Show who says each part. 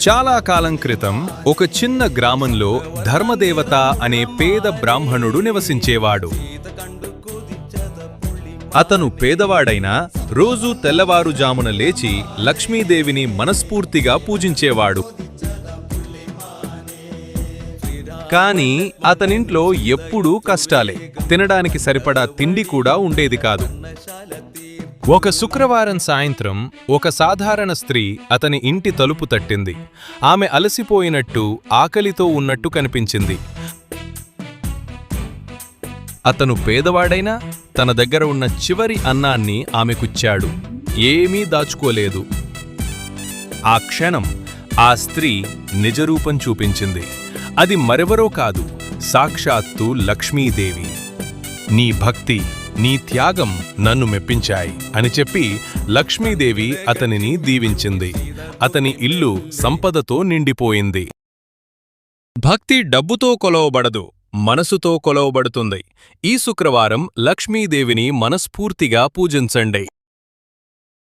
Speaker 1: చాలా కాలం క్రితం ఒక చిన్న గ్రామంలో ధర్మదేవత అనే పేద బ్రాహ్మణుడు నివసించేవాడు. అతను పేదవాడైనా రోజూ తెల్లవారుజామున లేచి లక్ష్మీదేవిని మనస్ఫూర్తిగా పూజించేవాడు. కాని అతనింట్లో ఎప్పుడూ కష్టాలే. తినడానికి సరిపడా తిండి కూడా ఉండేది కాదు. ఒక శుక్రవారం సాయంత్రం ఒక సాధారణ స్త్రీ అతని ఇంటి తలుపు తట్టింది. ఆమె అలసిపోయినట్టు, ఆకలితో ఉన్నట్టు కనిపించింది. అతను పేదవాడైనా తన దగ్గర ఉన్న చివరి అన్నాన్ని ఆమెకుచ్చాడు. ఏమీ దాచుకోలేదు. ఆ క్షణం ఆ స్త్రీ నిజరూపం చూపించింది. అది మరెవరో కాదు, సాక్షాత్తు లక్ష్మీదేవి. నీ భక్తి, నీ త్యాగం నన్ను మెప్పించాయి అని చెప్పి లక్ష్మీదేవి అతనిని దీవించింది. అతని ఇల్లు సంపదతో నిండిపోయింది. భక్తి డబ్బుతో కొలవబడదు, మనసుతో కొలవబడుతుంది. ఈ శుక్రవారం లక్ష్మీదేవిని మనస్ఫూర్తిగా పూజించండి.